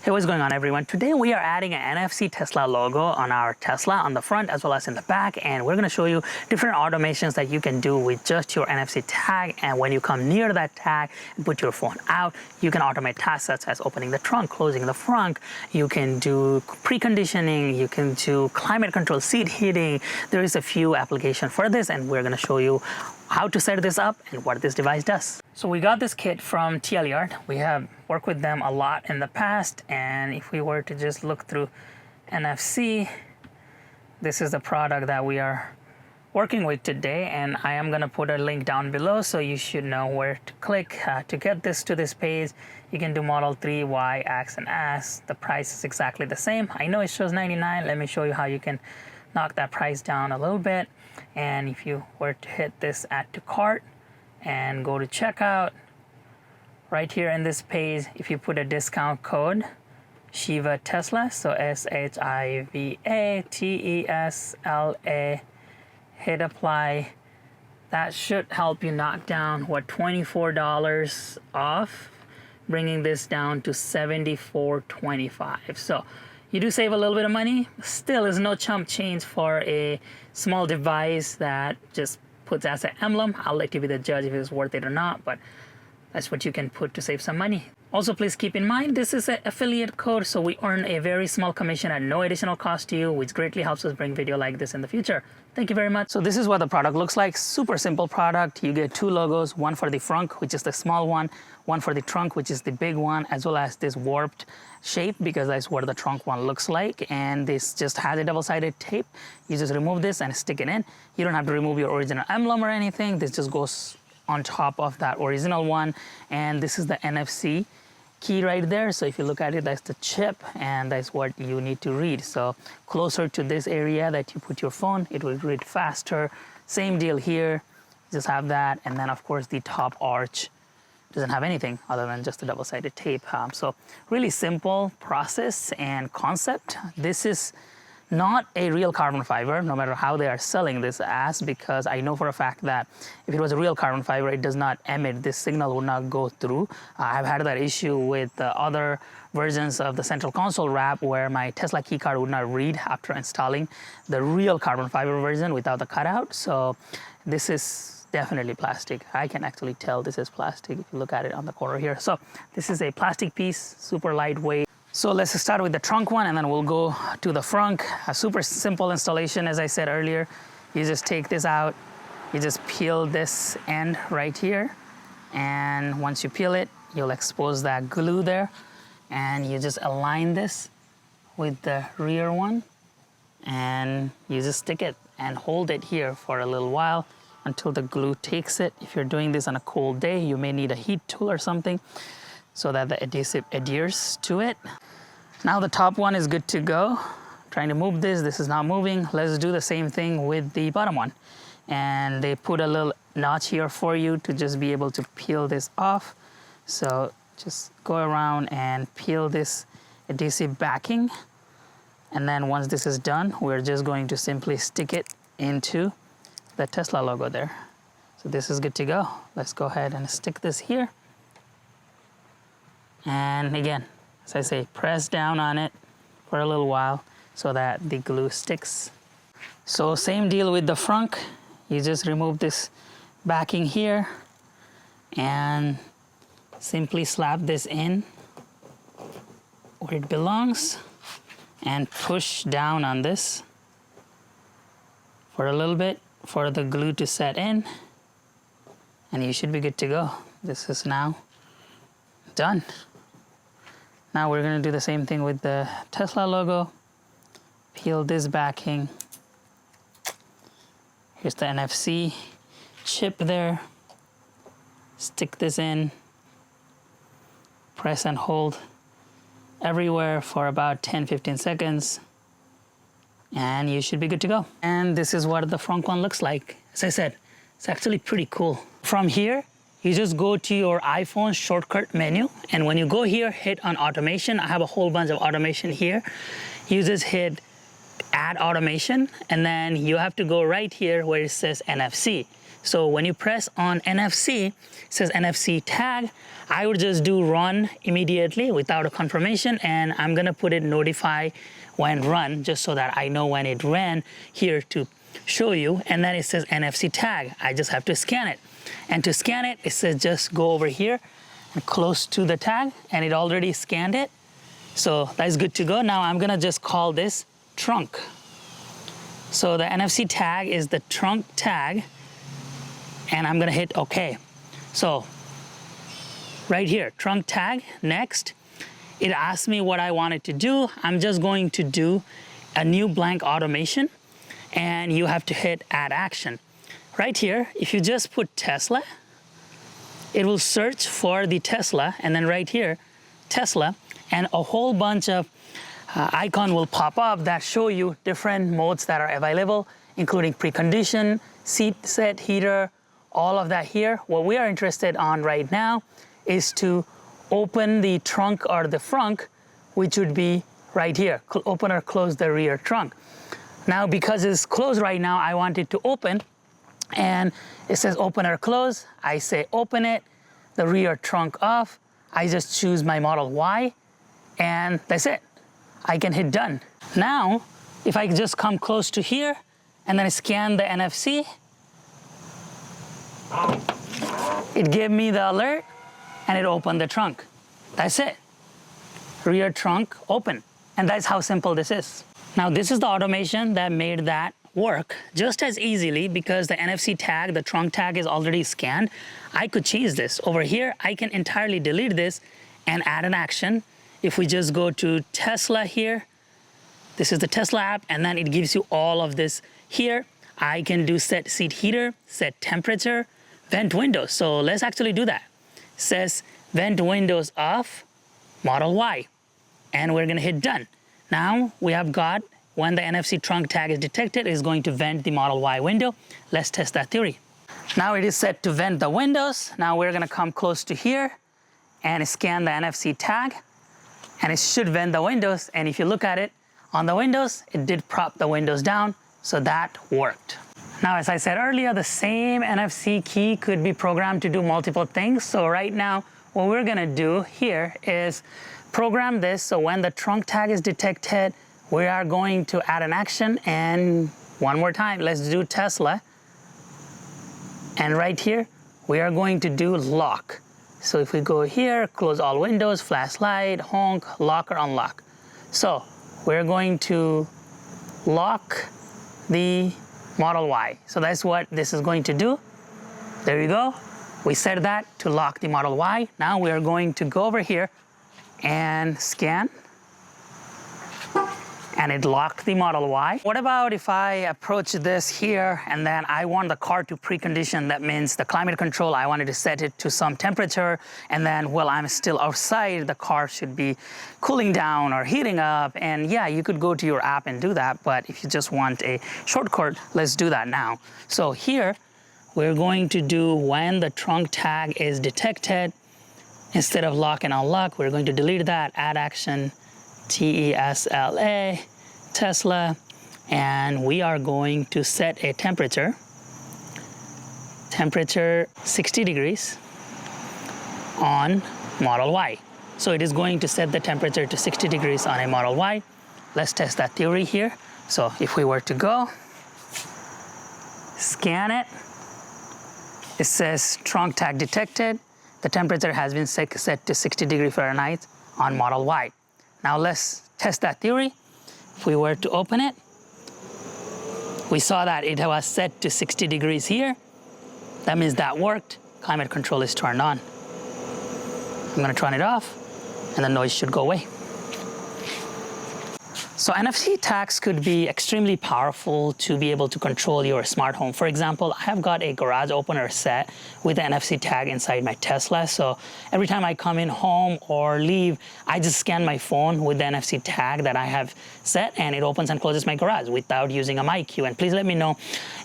Hey, what's going on, everyone? Today we are adding an NFC Tesla logo on our Tesla on the front as well as in the back, and we're going to show you different automations that you can do with just your NFC tag. And when you come near that tag and put your phone out, you can automate tasks such as opening the trunk, closing the front. You can do preconditioning, you can do climate control, seat heating. There is a few applications for this, and we're going to show you how to set this up and what this device does. So we got this kit from TL Yard. We have worked with them a lot in the past, and if we were to just look through NFC, this is the product that we are working with today, and I am going to put a link down below so you should know where to click to get this to this page. You can do Model 3, Y, X, and S. The price is exactly the same. I know it shows $99. Let me show you how you can knock that price down a little bit. And if you were to hit this add to cart and go to checkout, right here in this page, if you put a discount code Shiva Tesla, so SHIVA-TESLA, hit apply, that should help you knock down what, $24 off, bringing this down to $74.25. So you do save a little bit of money. Still is no chump change for a small device that just puts as an emblem. I'll let you be the judge if it's worth it or not, but that's what you can put to save some money. Also, please keep in mind, this is an affiliate code, so we earn a very small commission at no additional cost to you, which greatly helps us bring video like this in the future. Thank you very much. So this is what the product looks like. Super simple product. You get two logos, one for the front, which is the small one for the trunk, which is the big one, as well as this warped shape, because that's what the trunk one looks like. And this just has a double-sided tape. You just remove this and stick it in. You don't have to remove your original emblem or anything. This just goes on top of that original one. And this is the NFC key right there. So if you look at it, that's the chip, and that's what you need to read. So closer to this area that you put your phone, it will read faster. Same deal here, just have that. And then of course the top arch doesn't have anything other than just the double-sided tape. So really simple process and concept. This is not a real carbon fiber, no matter how they are selling this as, because I know for a fact that if it was a real carbon fiber, it does not emit, this signal would not go through. I've had that issue with other versions of the central console wrap where my Tesla keycard would not read after installing the real carbon fiber version without the cutout. So this is definitely plastic. I can actually tell this is plastic if you look at it on the corner here. So this is a plastic piece, super lightweight. So let's start with the trunk one, and then we'll go to the front. A super simple installation, as I said earlier. You just take this out, you just peel this end right here, and once you peel it, you'll expose that glue there, and you just align this with the rear one, and you just stick it and hold it here for a little while until the glue takes it. If you're doing this on a cold day, you may need a heat tool or something so that the adhesive adheres to it. Now the top one is good to go. Trying to move this, this is not moving. Let's do the same thing with the bottom one. And they put a little notch here for you to just be able to peel this off. So just go around and peel this adhesive backing. And then once this is done, we're just going to simply stick it into the Tesla logo there. So this is good to go. Let's go ahead and stick this here. And again, as I say, press down on it for a little while so that the glue sticks. So same deal with the front. You just remove this backing here and simply slap this in where it belongs and push down on this for a little bit for the glue to set in, and you should be good to go. This is now done. Now we're going to do the same thing with the Tesla logo. Peel this backing. Here's the NFC chip there. Stick this in. Press and hold everywhere for about 10-15 seconds. And you should be good to go. And this is what the front one looks like. As I said, it's actually pretty cool. From here, you just go to your iPhone shortcut menu, and when you go here, hit on automation. I have a whole bunch of automation here. You just hit add automation, and then you have to go right here where it says NFC. So when you press on NFC, it says NFC tag. I would just do run immediately without a confirmation, and I'm gonna put it notify when run, just so that I know when it ran here to show you. And then it says NFC tag. I just have to scan it. And to scan it, it says just go over here and close to the tag, and it already scanned it. So that's good to go. Now I'm gonna just call this trunk. So the NFC tag is the trunk tag, and I'm gonna hit OK. So right here, trunk tag, next. It asked me what I wanted to do. I'm just going to do a new blank automation, and you have to hit add action. Right here, if you just put Tesla, it will search for the Tesla, and then right here, Tesla, and a whole bunch of icon will pop up that show you different modes that are available, including precondition, seat set, heater, all of that here. What we are interested on right now is to open the trunk or the frunk, which would be right here, open or close the rear trunk. Now, because it's closed right now, I want it to open, and it says open or close. I say open it, the rear trunk off. I just choose my Model Y, and that's it. I can hit done. Now, if I just come close to here and then scan the NFC, it gave me the alert and it opened the trunk. That's it. Rear trunk open. And that's how simple this is. Now, this is the automation that made that work just as easily, because the NFC tag, the trunk tag, is already scanned. I could change this. Over here, I can entirely delete this and add an action. If we just go to Tesla here, this is the Tesla app, and then it gives you all of this here. I can do set seat heater, set temperature, vent windows. So let's actually do that. It says vent windows off, Model Y, and we're gonna hit done. Now we have got, when the NFC trunk tag is detected, it's going to vent the Model Y window. Let's test that theory. Now it is set to vent the windows. Now we're gonna come close to here and scan the NFC tag, and it should vent the windows. And if you look at it on the windows, it did prop the windows down, so that worked. Now, as I said earlier, the same NFC key could be programmed to do multiple things. So right now, what we're gonna do here is program this so when the trunk tag is detected, we are going to add an action. And one more time, let's do Tesla. And right here, we are going to do lock. So if we go here, close all windows, flashlight, honk, lock or unlock. So we're going to lock the Model Y. So that's what this is going to do. There you go. We set that to lock the Model Y. Now we are going to go over here and scan, and it locked the Model Y. What about if I approach this here and then I want the car to precondition? That means the climate control, I wanted to set it to some temperature, and then while I'm still outside, the car should be cooling down or heating up. And yeah, you could go to your app and do that, but if you just want a shortcut, let's do that now. So here, we're going to do when the trunk tag is detected, instead of lock and unlock, we're going to delete that, add action, TESLA, Tesla, and we are going to set a temperature 60 degrees on Model Y. So it is going to set the temperature to 60 degrees on a Model Y. Let's test that theory here. So if we were to go, scan it, it says trunk tag detected. The temperature has been set to 60 degrees Fahrenheit on Model Y. Now let's test that theory. If we were to open it, we saw that it was set to 60 degrees here. That means that worked. Climate control is turned on. I'm gonna turn it off, and the noise should go away. So NFC tags could be extremely powerful to be able to control your smart home. For example, I have got a garage opener set with the NFC tag inside my Tesla. So every time I come in home or leave, I just scan my phone with the NFC tag that I have set, and it opens and closes my garage without using a MyQ. And please let me know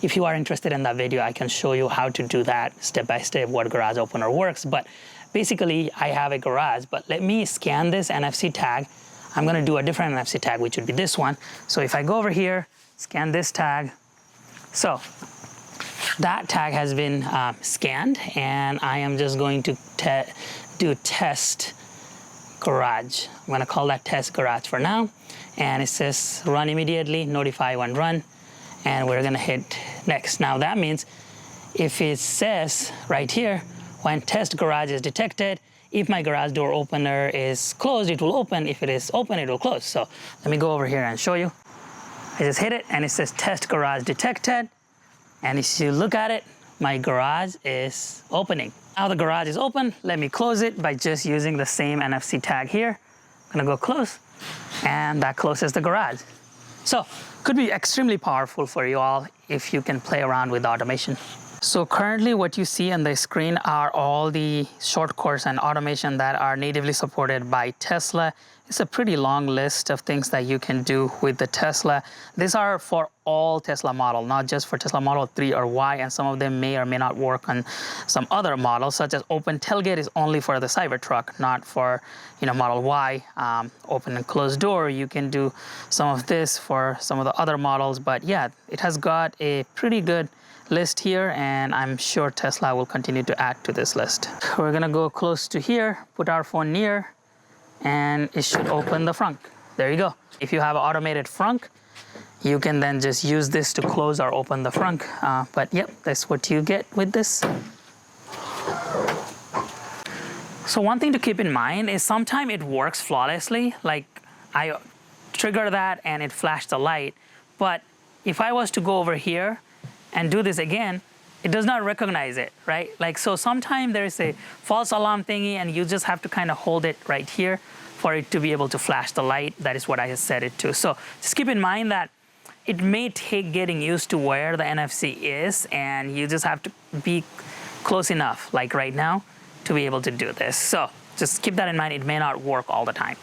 if you are interested in that video. I can show you how to do that step by step, what garage opener works. But basically, I have a garage, but let me scan this NFC tag. I'm gonna do a different NFC tag, which would be this one. So if I go over here, scan this tag, so that tag has been scanned, and I am just going to do test garage. I'm gonna call that test garage for now, and it says run immediately, notify when run, and we're gonna hit next. Now that means if it says right here, when test garage is detected, if my garage door opener is closed, it will open. If it is open, it will close. So let me go over here and show you. I just hit it, and it says test garage detected. And if you look at it, my garage is opening. Now the garage is open. Let me close it by just using the same NFC tag here. I'm gonna go close, and that closes the garage. So could be extremely powerful for you all if you can play around with automation. So currently what you see on the screen are all the shortcuts and automation that are natively supported by Tesla. It's a pretty long list of things that you can do with the Tesla. These are for all Tesla models, not just for Tesla Model 3 or Y, and some of them may or may not work on some other models, such as open tailgate is only for the Cybertruck, not for Model Y. Open and closed door, you can do some of this for some of the other models, but yeah, it has got a pretty good list here, and I'm sure Tesla will continue to add to this list. We're gonna go close to here, put our phone near, and it should open the frunk. There you go. If you have an automated frunk, you can then just use this to close or open the frunk. But yep, that's what you get with this. So one thing to keep in mind is sometimes it works flawlessly. Like I trigger that and it flashed the light. But if I was to go over here and do this again, it does not recognize it, right? Like, so sometimes there is a false alarm thingy, and you just have to kind of hold it right here for it to be able to flash the light. That is what I set it to. So just keep in mind that it may take getting used to where the NFC is, and you just have to be close enough, like right now, to be able to do this. So just keep that in mind. It may not work all the time.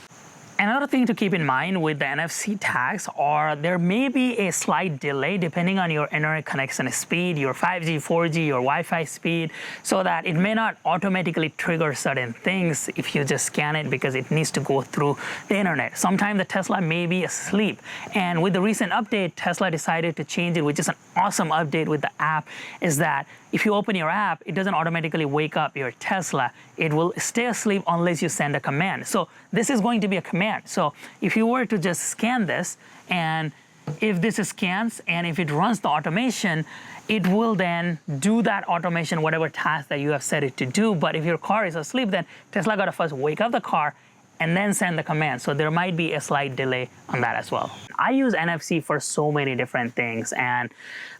Another thing to keep in mind with the NFC tags are there may be a slight delay depending on your internet connection speed, your 5G, 4G, your Wi-Fi speed, so that it may not automatically trigger certain things if you just scan it, because it needs to go through the internet. Sometimes the Tesla may be asleep, and with the recent update, Tesla decided to change it, which is an awesome update with the app, is that if you open your app, it doesn't automatically wake up your Tesla. It will stay asleep unless you send a command. So this is going to be a command. So if you were to just scan this, and if this scans and if it runs the automation, it will then do that automation, whatever task that you have set it to do. But if your car is asleep, then Tesla got to first wake up the car and then send the command. So there might be a slight delay on that as well. I use NFC for so many different things, and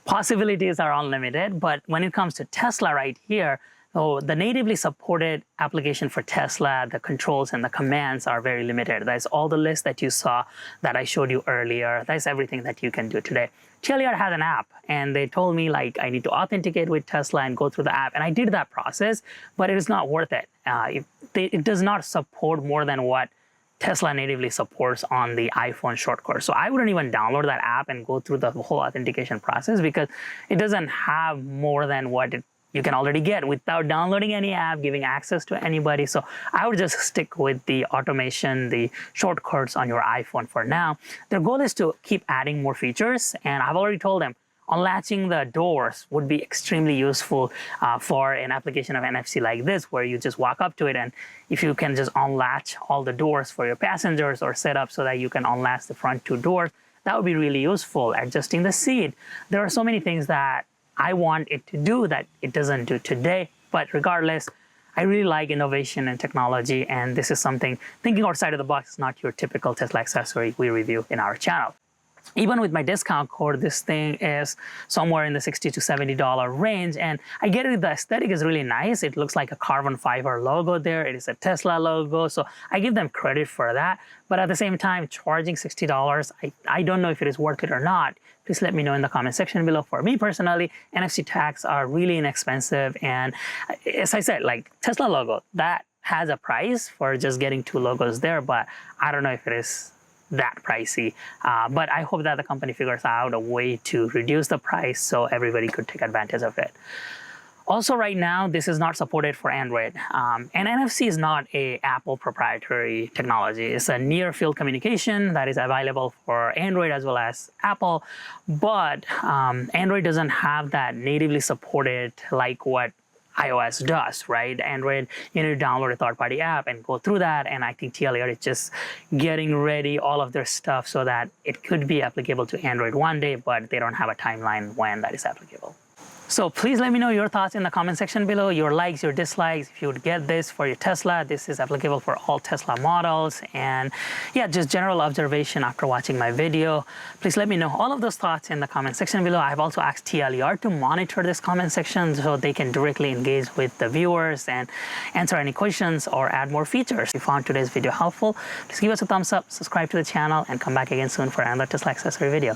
possibilities are unlimited. But when it comes to Tesla right here, the natively supported application for Tesla, the controls and the commands are very limited. That's all the list that you saw that I showed you earlier. That's everything that you can do today. TLR has an app, and they told me like I need to authenticate with Tesla and go through the app, and I did that process, but it is not worth it. It does not support more than what Tesla natively supports on the iPhone shortcut. So I wouldn't even download that app and go through the whole authentication process, because it doesn't have more than what you can already get without downloading any app, giving access to anybody. So I would just stick with the automation, the shortcuts on your iPhone for now. Their goal is to keep adding more features, and I've already told them unlatching the doors would be extremely useful for an application of NFC like this, where you just walk up to it, and if you can just unlatch all the doors for your passengers or set up so that you can unlatch the front two doors, that would be really useful. Adjusting the seat. There are so many things that I want it to do that it doesn't do today, but regardless, I really like innovation and technology, and this is something, thinking outside of the box is not your typical Tesla accessory we review in our channel. Even with my discount code, this thing is somewhere in the $60 to $70 range, and I get it, the aesthetic is really nice. It looks like a carbon fiber logo there. It is a Tesla logo, so I give them credit for that. But at the same time, charging $60, I don't know if it is worth it or not. Please let me know in the comment section below. For me personally, NFC tags are really inexpensive, and as I said, like Tesla logo, that has a price for just getting two logos there, but I don't know if it is that pricey. But I hope that the company figures out a way to reduce the price so everybody could take advantage of it. Also, right now, this is not supported for Android. And NFC is not a Apple proprietary technology. It's a near field communication that is available for Android as well as Apple. But Android doesn't have that natively supported like what iOS does, right? Android, you need to download a third-party app and go through that. And I think TLER is just getting ready all of their stuff so that it could be applicable to Android one day, but they don't have a timeline when that is applicable. So please let me know your thoughts in the comment section below, your likes, your dislikes. If you would get this for your Tesla, this is applicable for all Tesla models. And yeah, just general observation after watching my video. Please let me know all of those thoughts in the comment section below. I've also asked TLER to monitor this comment section so they can directly engage with the viewers and answer any questions or add more features. If you found today's video helpful, please give us a thumbs up, subscribe to the channel, and come back again soon for another Tesla accessory video.